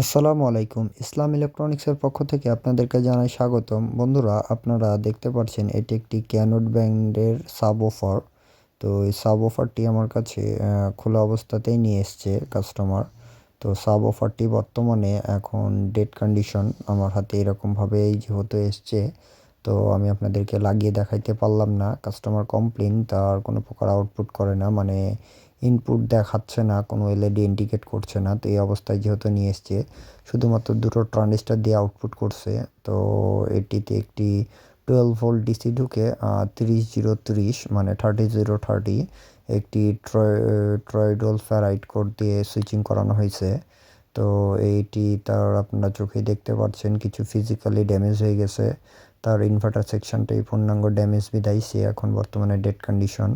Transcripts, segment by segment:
আসসালামু আলাইকুম। ইসলাম ইলেকট্রনিক্সের পক্ষ থেকে আপনাদেরকে জানাই স্বাগতম। বন্ধুরা, আপনারা দেখতে পাচ্ছেন এটি একটি ক্যানট ব্র্যান্ডের সাবওুফার। তো এই সাবওুফারটি আমার কাছে খোলা অবস্থাতেই নিয়ে এসছে কাস্টমার। তো সাবওুফারটি বর্তমানে এখন ডেড কন্ডিশন আমার হাতে এরকমভাবেই যেহেতু এসছে, তো আমি আপনাদেরকে লাগিয়ে দেখাইতে পারলাম না। কাস্টমার কমপ্লেন, তার কোনো প্রকার আউটপুট করে না, মানে ইনপুট দেখাচ্ছে না, কোনো এলইডি ইন্ডিকেট করছে না। তো এই অবস্থায় যেহেতু নিয়ে এসছে, শুধুমাত্র দুটো ট্রানজিস্টার দিয়ে আউটপুট করছে। তো এটিতে একটি 12 ভোল্ট ডিসি ঢুকে 30 0 30 মানে 30 0 30 একটি ট্রয়েডল ফ্যারাইট কোড দিয়ে সুইচিং করানো হয়েছে। তো এইটি তার আপনারা চোখে দেখতে পাচ্ছেন কিছু ফিজিক্যালি ড্যামেজ হয়ে গেছে। তার ইনভার্টার সেকশনটাই পূর্ণাঙ্গ ড্যামেজ বিদায় সে এখন বর্তমানে ডেড কন্ডিশন।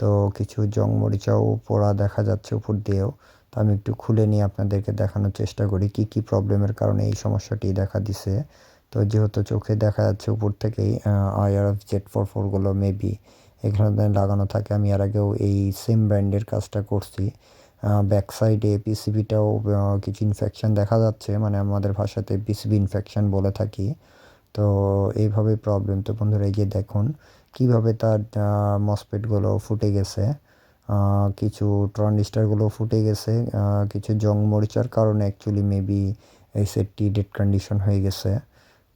তো কিছু জং মরিচাও পোড়া দেখা যাচ্ছে উপর দিয়েও। তো আমি একটু খুলে নিয়ে আপনাদেরকে দেখানোর চেষ্টা করি কি কি প্রবলেমের কারণে এই সমস্যাটি দেখা দিছে। তো যেহেতু চোখে দেখা যাচ্ছে উপর থেকেই IRF Z44গুলো মেবি এখানে লাগানো থাকে। আমি এর আগেও এই সেম ব্র্যান্ডের কাজটা করছি। ব্যাক সাইডে পিসিবিটাও কিছু ইনফেকশন দেখা যাচ্ছে, মানে আমাদের ভাষাতে পিসিবি ইনফেকশন বলে থাকি। তো এইভাবে প্রবলেম। তো বন্ধুরা, এই যে দেখুন কিভাবে তার মসপেটগুলো ফুটে গেছে, কিছু ট্রানজিস্টারগুলো ফুটে গেছে, কিছু জং মরিচার কারণে অ্যাকচুয়ালি মেবি এই সেটটি ডেড কন্ডিশন হয়ে গেছে।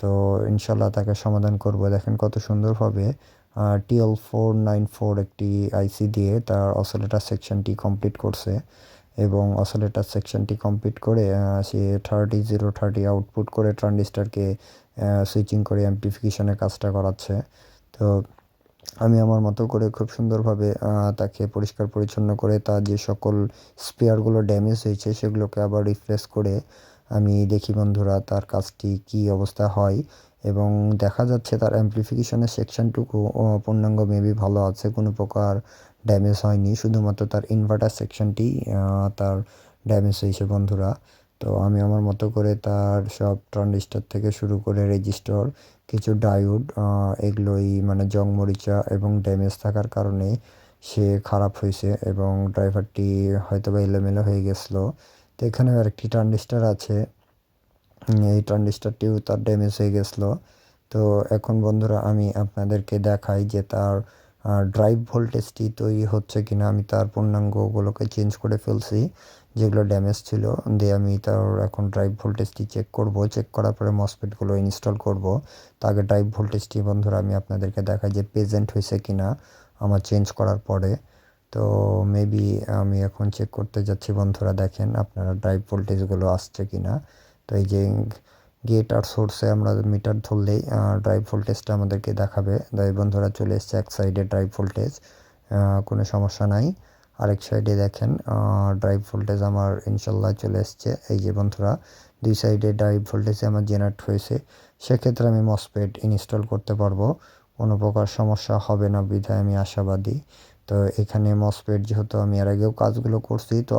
তো ইনশাল্লাহ তাকে সমাধান করব। দেখেন কত সুন্দরভাবে TL494 একটি আইসি দিয়ে তার অসিলেটর সেকশনটি কমপ্লিট করছে, এবং অসিলেটর সেকশনটি কমপ্লিট করে সে 30 0 30 আউটপুট করে ট্রানজিস্টারকে সুইচিং করে অ্যাম্প্লিফিকেশনের কাজটা করাচ্ছে। তো আমি আমার মতো করে খুব সুন্দরভাবে তাকে পরিষ্কার পরিচ্ছন্ন করে তার যে সকল স্পেয়ারগুলো ড্যামেজ হয়েছে সেগুলোকে আবার রিপ্লেস করে আমি দেখি বন্ধুরা তার কাজটি কি অবস্থা হয়। এবং দেখা যাচ্ছে তার অ্যাম্প্লিফিকেশনের সেকশনটুকু পূর্ণাঙ্গ মেবি ভালো আছে, কোনো প্রকার ড্যামেজ হয়নি। শুধুমাত্র তার ইনভার্টার সেকশনটি তার ড্যামেজ হয়েছে বন্ধুরা। তো আমি আমার মতো করে তার সব ট্রানজিস্টার থেকে শুরু করে রেজিস্টর, কিছু ডায়োড, এগুলোই মানে জং মরিচা এবং ড্যামেজ থাকার কারণে সে খারাপ হয়েছে, এবং ড্রাইভারটি হয়তো বা এলোমেলো হয়ে গেছিলো। তো এখানে আরেকটি ট্রানজিস্টার আছে, এই ট্রানজিস্টারটিও তার ড্যামেজ হয়ে গেছিলো। তো এখন বন্ধুরা আমি আপনাদেরকে দেখাই যে তার ড্রাইভ ভোল্টেজটি তৈরি হচ্ছে কিনা। আমি তার পূর্ণাঙ্গগুলোকে চেঞ্জ করে ফেলছি যেগুলো ড্যামেজ ছিল, দিয়ে আমি তার এখন ড্রাইভ ভোল্টেজটি চেক করব। চেক করার পরে মসফেটগুলো ইনস্টল করব। তো আগে ড্রাইভ ভোল্টেজটি বন্ধুরা আমি আপনাদেরকে দেখাই যে প্রেজেন্ট হয়েছে কিনা আমার চেঞ্জ করার পরে। তো মেবি আমি এখন চেক করতে যাচ্ছি বন্ধুরা, দেখেন আপনারা ড্রাইভ ভোল্টেজগুলো আসছে কিনা। তো এই যে গেট আর সোর্সে আমরা মিটার ধরলেই ড্রাইভ ভোল্টেজটা আমাদেরকে দেখাবে। তাই বন্ধুরা চলে এসছে এক সাইডে ড্রাইভ ভোল্টেজ, কোনো সমস্যা নাই। আরেক সাইডে দেখেন ড্রাইভ ভোল্টেজ আমার ইনশাল্লাহ চলে এসছে। এই যে বন্ধুরা, দুই সাইডে ড্রাইভ ভোল্টেজে আমার জেনারেট হয়েছে। সেক্ষেত্রে আমি মসফেট ইনস্টল করতে পারবো, কোনো প্রকার সমস্যা হবে না বিধায় আমি আশাবাদী। তো এখানে মসফেট যেহেতু আমি এর আগেও কাজগুলো করছি, তো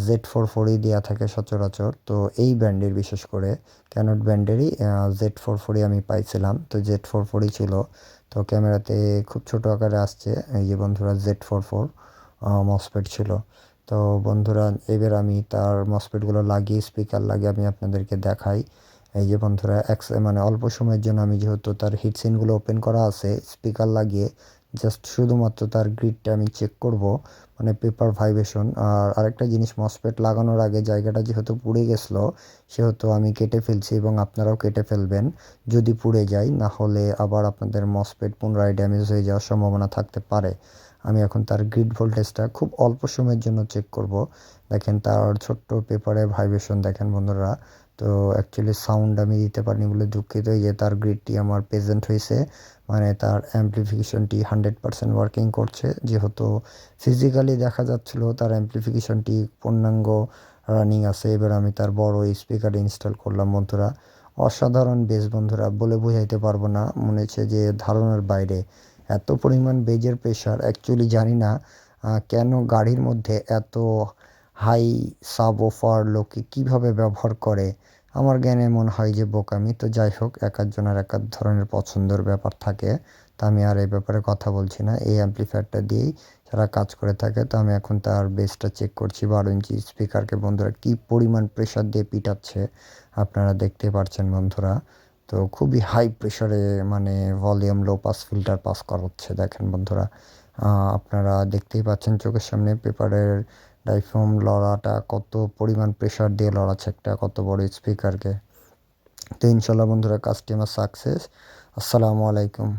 Z44ই দেওয়া থাকে সচরাচর। তো এই ব্র্যান্ডের বিশেষ করে ক্যানট ব্র্যান্ডেরই Z44ই আমি পাইছিলাম। তো Z44ই ছিল। তো ক্যামেরাতে খুব ছোট আকারে আসছে, এই যে বন্ধুরা Z44 মসফেট ছিল। তো বন্ধুরা এবার আমি তার মসফেটগুলো লাগিয়ে স্পিকার লাগিয়ে আমি আপনাদেরকে দেখাই। এই যে বন্ধুরা মানে অল্প সময়ের জন্য আমি যেহেতু তার হিটসিনগুলো ওপেন করা আছে, স্পিকার লাগিয়ে জাস্ট শুধুমাত্র তার গ্রিডটা আমি চেক করব, মানে পেপার ভাইব্রেশন। আর আরেকটা জিনিস, মসফেট লাগানোর আগে জায়গাটা যেহেতু পুড়ে গেছিলো সেহেতু আমি কেটে ফেলছি, এবং আপনারাও কেটে ফেলবেন যদি পুড়ে যায়, না হলে আবার আপনাদের মসফেট পুনরায় ড্যামেজ হয়ে যাওয়ার সম্ভাবনা থাকতে পারে। আমি এখন তার গ্রিড ভোল্টেজটা খুব অল্প সময়ের জন্য চেক করব। দেখেন তার ছোট্ট পেপারে ভাইব্রেশন দেখেন বন্ধুরা। তো অ্যাকচুয়ালি সাউন্ড আমি দিতে পারিনি বলে দুঃখিত। এই যে তার গ্রিডটি আমার প্রেজেন্ট হয়েছে, মানে তার অ্যাম্প্লিফিকেশনটি 100% ওয়ার্কিং করছে। যেহেতু ফিজিক্যালি দেখা যাচ্ছিল তার অ্যাম্প্লিফিকেশনটি পূর্ণাঙ্গ রানিং আছে। এবার আমি তার বড় স্পিকার ইনস্টল করলাম বন্ধুরা। অসাধারণ বেস বন্ধুরা, বলে বোঝাইতে পারবো না, মনে হচ্ছে যে ধারণার বাইরে এত পরিমাণ বেজের প্রেশার। অ্যাকচুয়ালি জানি না কেন গাড়ির মধ্যে এত হাই সাবওফার লোকে কিভাবে ব্যবহার করে। আমার জ্ঞানে মনে হয় যে বোকামি। তো যাই হোক, এক একজনের এক এক ধরনের পছন্দের ব্যাপার থাকে। তো আমি আর এই ব্যাপারে কথা বলছি না, এই অ্যাম্প্লিফায়ারটা দিয়েই যারা কাজ করে থাকে। তো আমি এখন তার বেসটা চেক করছি, 12 ইঞ্চি স্পিকারকে বন্ধুরা কী পরিমাণ প্রেশার দিয়ে পিটাচ্ছে আপনারা দেখতে পারছেন বন্ধুরা। তো খুবই হাই প্রেশারে মানে volume low pass filter pass করাচ্ছে দেখেন বন্ধুরা। আপনারা দেখতেই পাচ্ছেন চোখের সামনে পেপারের ডাইফোম লড়াটা কত পরিমাণ প্রেশার দিয়ে লড়াচ্ছে একটা কত বড় স্পিকারকে। তো ইনশাল্লাহ বন্ধুরা কাজটি আমার সাকসেস। আসসালামু আলাইকুম।